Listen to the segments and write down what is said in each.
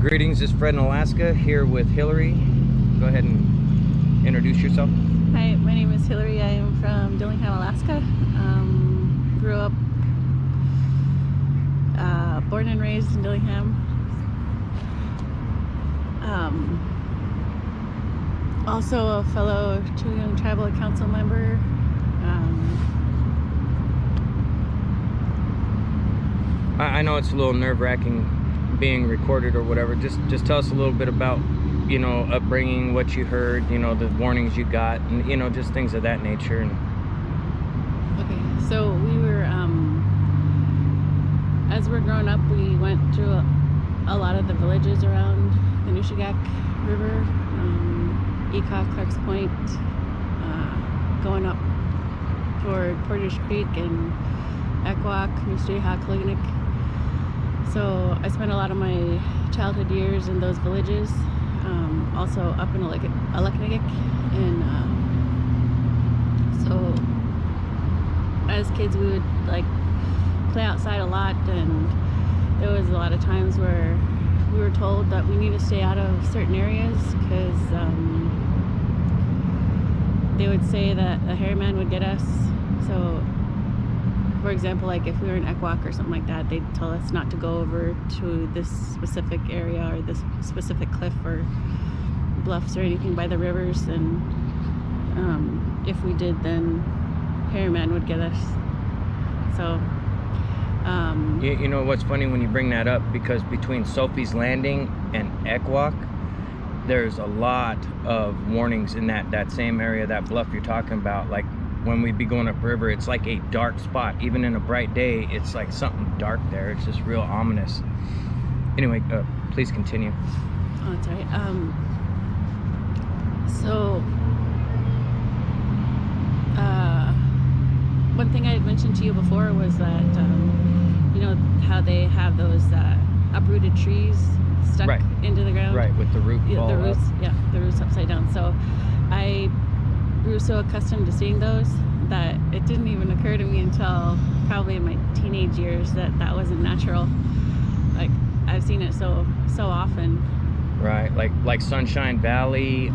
Greetings, this is Fred in Alaska, here with Hillary. Go ahead and introduce yourself. Hi, my name is Hillary. I am from Dillingham, Alaska. Grew up, born and raised in Dillingham. Also a fellow Chilliwack Tribal Council member. I know it's a little nerve-wracking being recorded or whatever. Just tell us a little bit about, you know, upbringing, what you heard, you know, the warnings you got, and, you know, just things of that nature. And Okay, so we were, as we're growing up, we went through a lot of the villages around the Nushagak River, Eka, Clark's Point, going up toward Portage Creek and Ekwak, Nusteha, Kaliganik. So I spent a lot of my childhood years in those villages, also up in Aleknagik. And so as kids we would like play outside a lot, and there was a lot of times where we were told that we need to stay out of certain areas because they would say that a hairy man would get us. So for example, like if we were in Ekwak or something like that, they'd tell us not to go over to this specific area or this specific cliff or bluffs or anything by the rivers, and if we did, then hairy man would get us. So you know what's funny when you bring that up, because between Sophie's Landing and Ekwak, there's a lot of warnings in that same area, that bluff you're talking about. Like when we'd be going upriver, it's like a dark spot. Even in a bright day, it's like something dark there. It's just real ominous. Anyway, please continue. Oh, that's right. So one thing I had mentioned to you before was that you know how they have those uprooted trees stuck Right into the ground, right, with the root ball the roots up. Yeah, the roots upside down. So I grew so accustomed to seeing those that it didn't even occur to me until probably in my teenage years that that wasn't natural. Like I've seen it so often. Right, like Sunshine Valley,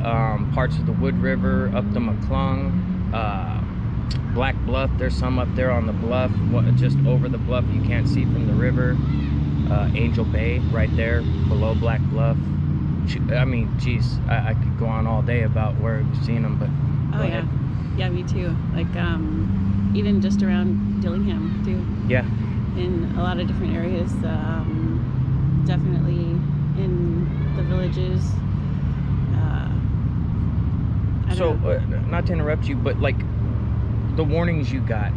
parts of the Wood River, up the McClung, Black Bluff. There's some up there on the bluff, just over the bluff you can't see from the river. Angel Bay right there below Black Bluff. I mean, geez, I could go on all day about where we've seen them, but Oh yeah, yeah, me too. Like even just around Dillingham too. Yeah. In a lot of different areas, definitely in the villages. So, not to interrupt you, but like the warnings you got,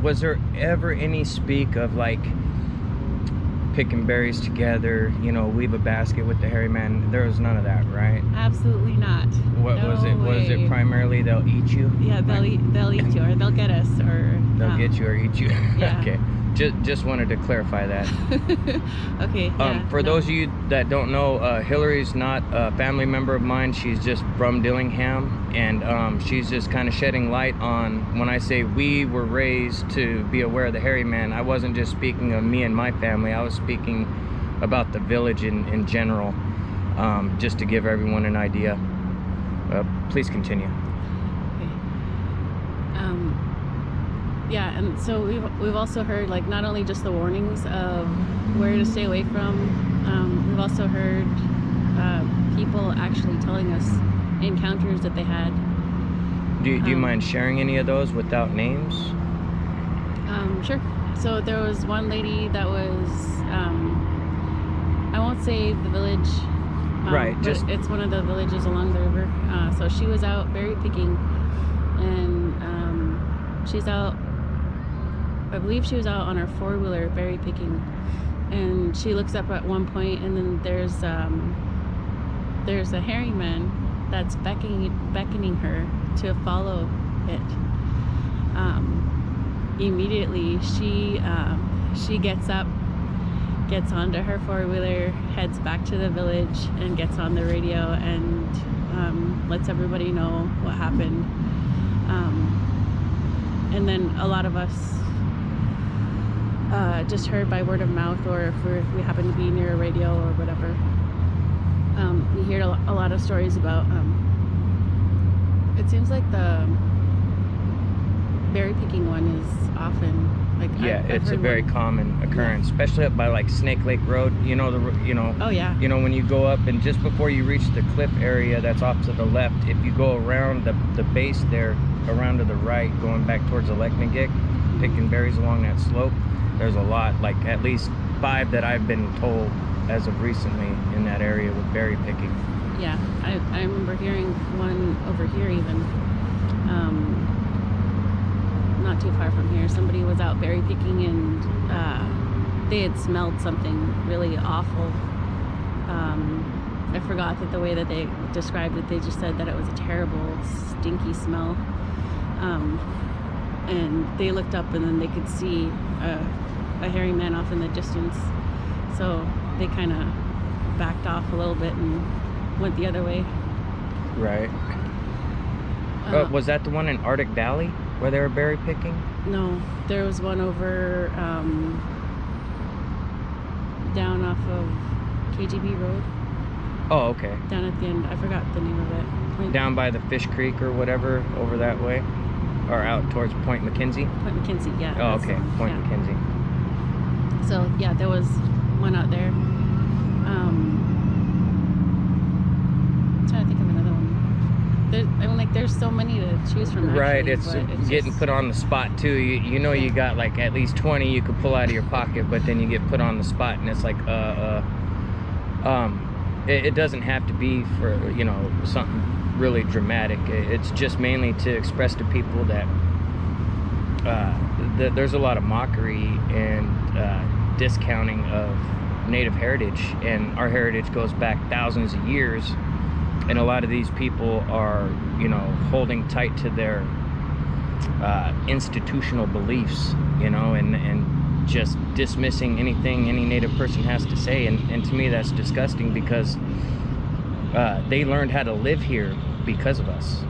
was there ever any speak of like picking berries together, you know, weave a basket with the hairy man? There was none of that, right? Absolutely not. What no was it? way. Was it primarily they'll eat you? Yeah, they'll eat you, or they'll get us, or they'll get you or eat you. Yeah. Okay. Just wanted to clarify that. Okay. Yeah, for those of you that don't know, Hillary's not a family member of mine. She's just from Dillingham, and she's just kind of shedding light on, when I say we were raised to be aware of the hairy man, I wasn't just speaking of me and my family. I was speaking about the village in general, just to give everyone an idea. Please continue. Yeah, and so we've also heard, like, not only just the warnings of where to stay away from, we've also heard people actually telling us encounters that they had. Do you mind sharing any of those without names? Sure. So there was one lady that was, I won't say the village, right, just it's one of the villages along the river. So she was out berry picking, and she's out, I believe she was out on her four-wheeler berry picking, and she looks up at one point, and then there's a hairy man that's beckoning her to follow it. Immediately she gets up, gets onto her four-wheeler, heads back to the village, and gets on the radio and lets everybody know what happened. And then a lot of us just heard by word of mouth, or if we happen to be near a radio or whatever. We hear a lot of stories about. It seems like the berry picking one is often like. Yeah, I've it's a heard very one. common occurrence, especially up by like Snake Lake Road. You know Oh yeah. you know when you go up and just before you reach the cliff area that's off to the left, if you go around the base there, around to the right, going back towards the Leknagik, picking berries along that slope, there's a lot, like at least 5 that I've been told as of recently in that area with berry picking. Yeah, I remember hearing one over here even, not too far from here. Somebody was out berry picking and they had smelled something really awful. I forgot that the way that they described it, they just said that it was a terrible, stinky smell. And they looked up and then they could see a hairy man off in the distance. So they kind of backed off a little bit and went the other way. Right. Was that the one in Arctic Valley where they were berry picking? No, there was one over down off of KGB Road. Oh, okay. Down at the end, I forgot the name of it. Down by the Fish Creek or whatever, over that way, or out towards Point McKenzie. Point McKenzie, yeah. Oh, okay, Point McKenzie. So yeah, there was one out there. I'm trying to think of another one. There's so many to choose from. Actually, right, it's getting just... put on the spot too. You know, you got like at least 20 you could pull out of your pocket, but then you get put on the spot, and it's like, it doesn't have to be for something really dramatic. It's just mainly to express to people that there's a lot of mockery and discounting of Native heritage, and our heritage goes back thousands of years, and a lot of these people are holding tight to their institutional beliefs, and just dismissing anything any Native person has to say, and to me that's disgusting, because they learned how to live here because of us.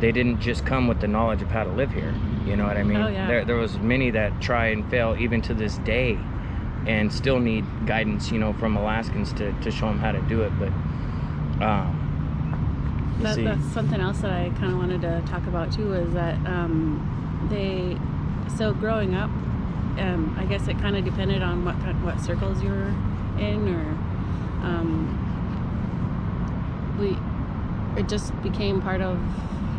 They didn't just come with the knowledge of how to live here, you know what I mean? Oh, yeah. There was many that try and fail even to this day and still need guidance, from Alaskans to show them how to do it. But that's something else that I kind of wanted to talk about too, is that so growing up, I guess it kind of depended on what circles you were in, or it just became part of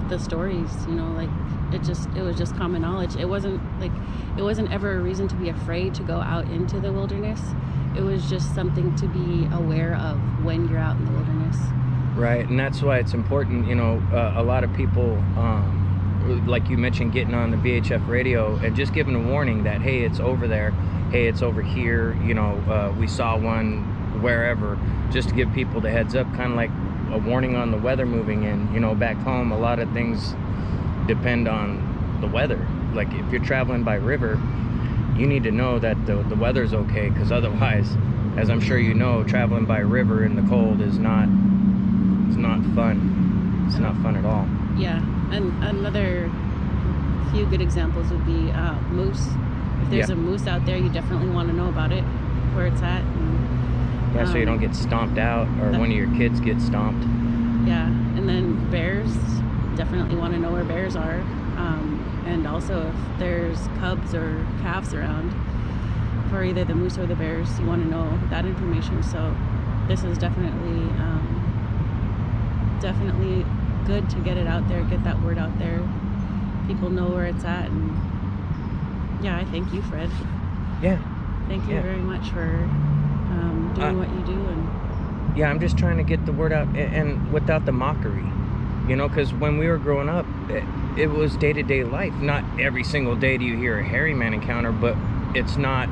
the stories, like it was just common knowledge. It wasn't ever a reason to be afraid to go out into the wilderness. It was just something to be aware of when you're out in the wilderness. Right, and that's why it's important, a lot of people, like you mentioned, getting on the VHF radio and just giving a warning that, hey, it's over there, hey, it's over here, we saw one wherever, just to give people the heads up, kind of like a warning on the weather moving in. Back home, a lot of things depend on the weather. Like if you're traveling by river, you need to know that the weather's okay, because otherwise, as I'm sure traveling by river in the cold is not fun. It's not fun at all. Yeah, and another few good examples would be moose. If there's a moose out there, you definitely want to know about it, where it's at. And, so you don't get stomped out, or one of your kids gets stomped. Yeah, and then bears, definitely want to know where bears are. And also if there's cubs or calves around for either the moose or the bears, you want to know that information. So this is definitely good to get it out there, get that word out there. People know where it's at, and yeah, I thank you, Fred. Yeah. Thank you very much for doing what you do. And yeah, I'm just trying to get the word out, and without the mockery, because when we were growing up, it was day-to-day life. Not every single day do you hear a hairy man encounter, but it's not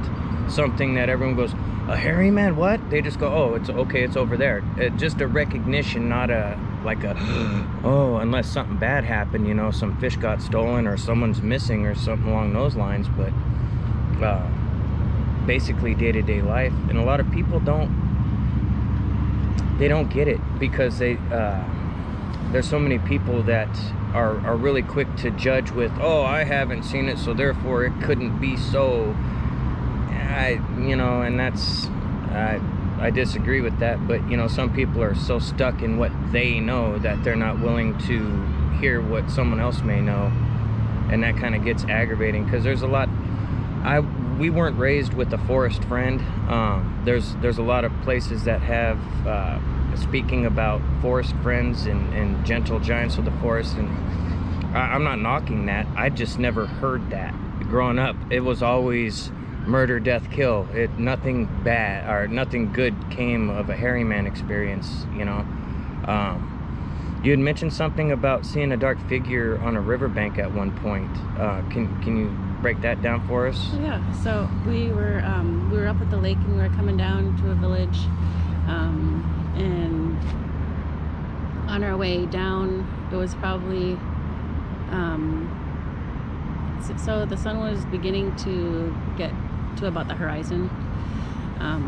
something that everyone goes, a hairy man, what? They just go, oh, it's okay, it's over there. Just a recognition, not oh, unless something bad happened, some fish got stolen or someone's missing or something along those lines. But basically day-to-day life, and a lot of people don't get it, because there's so many people that are really quick to judge with, oh, I haven't seen it, so therefore it couldn't be so. And that's I disagree with that, but you know, some people are so stuck in what they know that they're not willing to hear what someone else may know, and that kind of gets aggravating because there's a lot. We weren't raised with a forest friend. There's a lot of places that have speaking about forest friends and gentle giants of the forest, and I'm not knocking that. I just never heard that growing up. It was always murder, death, kill. Nothing bad or nothing good came of a hairy man experience, you know. You had mentioned something about seeing a dark figure on a riverbank at one point. Can you break that down for us? Yeah, so we were up at the lake and we were coming down to a village, and on our way down, it was probably so the sun was beginning to get to about the horizon.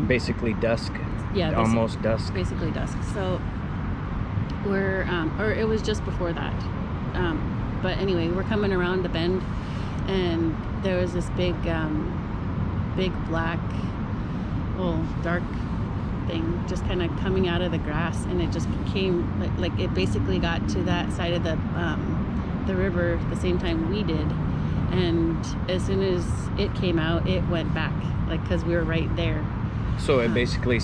Basically dusk. Yeah, almost dusk. Basically dusk. So we're or it was just before that. But anyway, we're coming around the bend, and there was this big black, well, dark thing just kind of coming out of the grass, and it just came like it basically got to that side of the river the same time we did, and as soon as it came out, it went back, like, because we were right there. So it basically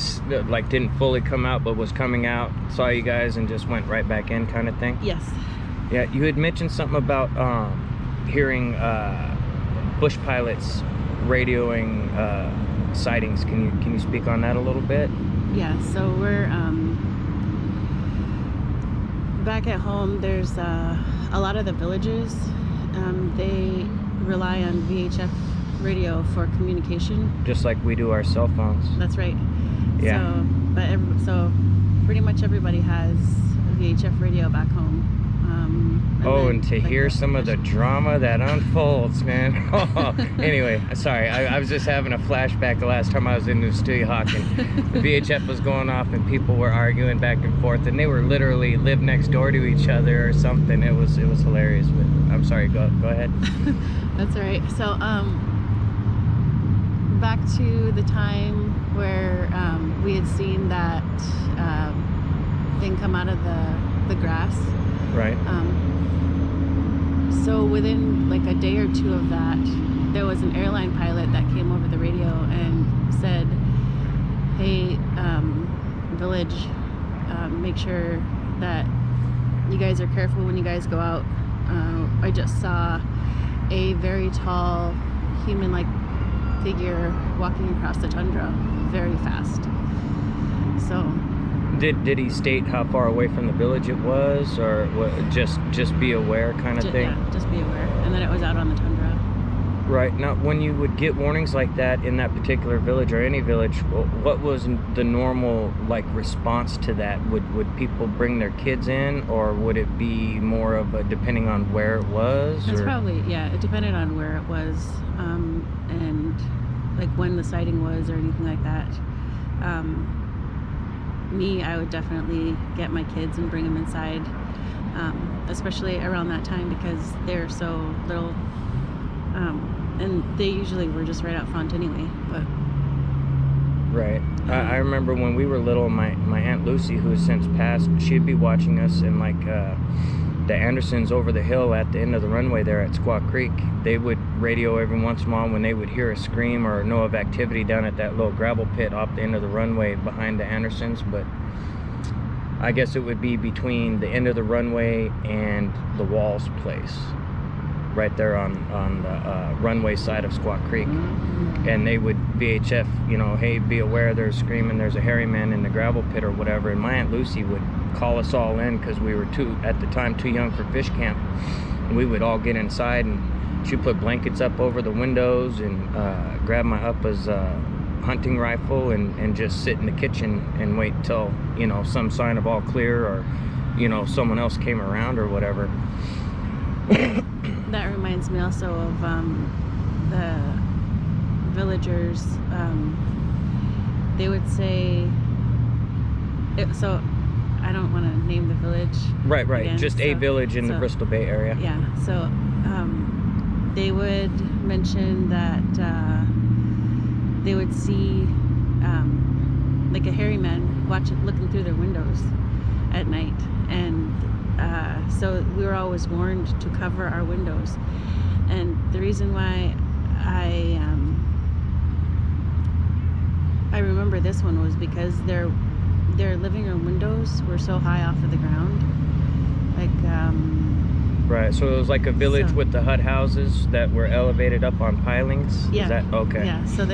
like didn't fully come out, but was coming out, saw you guys, and just went right back in, kind of thing. Yes. Yeah, you had mentioned something about hearing bush pilots radioing sightings. Can you speak on that a little bit? Yeah. So we're back at home. There's a lot of the villages. They rely on VHF radio for communication, just like we do our cell phones. That's right. Yeah. So pretty much everybody has VHF radio back home. And to hear some of the drama that unfolds, man. Anyway, sorry, I was just having a flashback the last time I was in Newstuyahawk, and the VHF was going off and people were arguing back and forth, and they were literally lived next door to each other or something. It was hilarious. But I'm sorry, go ahead. That's all right. So back to the time where we had seen that thing come out of the grass. Right. So within like a day or two of that, there was an airline pilot that came over the radio and said, "Hey, village, make sure that you guys are careful when you guys go out. I just saw a very tall human-like figure walking across the tundra very fast." So did he state how far away from the village it was, or what, just be aware kind of thing? Yeah, just be aware. And then it was out on the tundra. Right. Now, when you would get warnings like that in that particular village or any village, what was the normal response to that? Would people bring their kids in, or would it be more of a depending on where it was? It's probably, it depended on where it was, and like when the sighting was or anything like that. I would definitely get my kids and bring them inside, especially around that time because they're so little, and they usually were just right out front anyway. But right. I remember when we were little, my Aunt Lucy, who has since passed, she'd be watching us, and the Andersons over the hill at the end of the runway there at Squaw Creek, they would radio every once in a while when they would hear a scream or know of activity down at that little gravel pit off the end of the runway behind the Andersons. But I guess it would be between the end of the runway and the Walls place, right there on the runway side of Squaw Creek. And they would VHF, hey, be aware, there's screaming, there's a hairy man in the gravel pit or whatever. And my Aunt Lucy would call us all in because we were at the time too young for fish camp. And we would all get inside, and she'd put blankets up over the windows and grab my Uppa's hunting rifle and just sit in the kitchen and wait till some sign of all clear, or someone else came around or whatever. That reminds me also of the villagers. They would say, so I don't want to name the village. Right. Again, just a village in the Bristol Bay area. Yeah. So they would mention that they would see like a hairy man looking through their windows at night, and so we were always warned to cover our windows. And the reason why I remember this one was because their living room windows were so high off of the ground, like Right, so it was like a village So- with the hut houses that were elevated up on pilings? Yeah. Is that okay? Yeah, so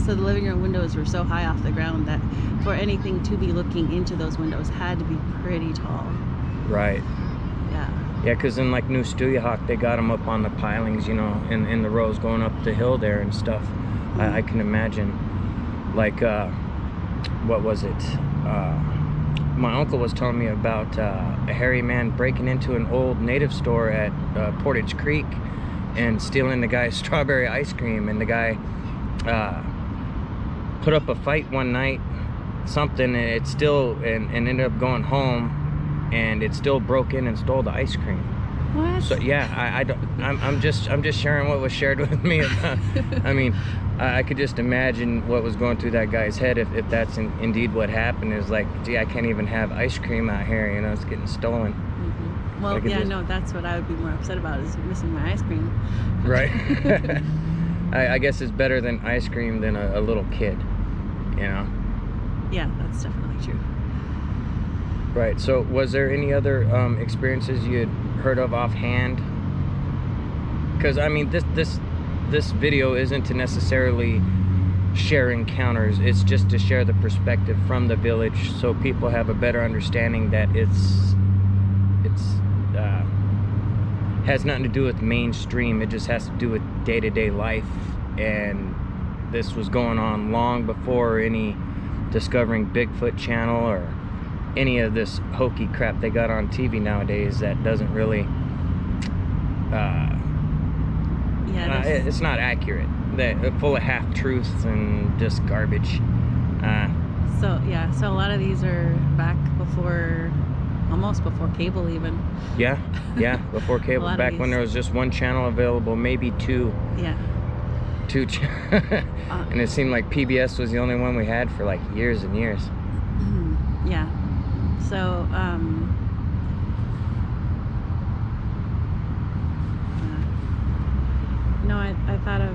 so the living room windows were so high off the ground that for anything to be looking into those windows had to be pretty tall. Right. Yeah. Yeah, because in like New Stuyahawk, they got them up on the pilings, you know, in the rows going up the hill there and stuff. I can imagine. Like, what was it? My uncle was telling me about a hairy man breaking into an old native store at Portage Creek and stealing the guy's strawberry ice cream. And the guy put up a fight one night, something, and it still and ended up going home, and it still broke in and stole the ice cream. What? So yeah, I'm just sharing what was shared with me. I mean, I could just imagine what was going through that guy's head if that's indeed what happened. Is like, gee, I can't even have ice cream out here, you know, it's getting stolen. Mm-hmm. Well, Like it yeah, just- no, that's what I would be more upset about, is missing my ice cream. Right. I guess it's better than ice cream than a little kid, you know. Yeah, that's definitely true. Right. So was there any other experiences you had heard of offhand? Because I mean, this video isn't to necessarily share encounters. It's just to share the perspective from the village, so people have a better understanding that it's has nothing to do with mainstream. It just has to do with day-to-day life, and this was going on long before any Discovering Bigfoot channel or any of this hokey crap they got on TV nowadays that doesn't really Yeah, this- it's not accurate. They're full of half-truths and just garbage. so a lot of these are back before, almost before cable even. Yeah, before cable, lot of back when these. there was just one channel available, maybe two Yeah. and it seemed like PBS was the only one we had for like years and years. Yeah. So, no, I thought of,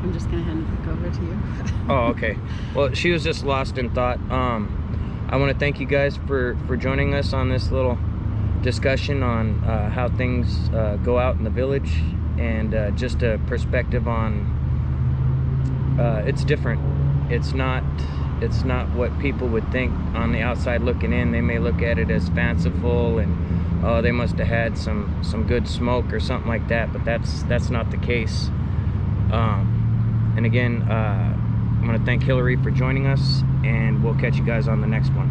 I'm just gonna hand it back over to you. Oh, okay. Well, she was just lost in thought. I want to thank you guys for joining us on this little discussion on how things go out in the village, and just a perspective on it's different. It's not what people would think on the outside looking in. They may look at it as fanciful and, oh, they must have had some good smoke or something like that, but that's not the case. And again, I'm going to thank Hillary for joining us, and we'll catch you guys on the next one.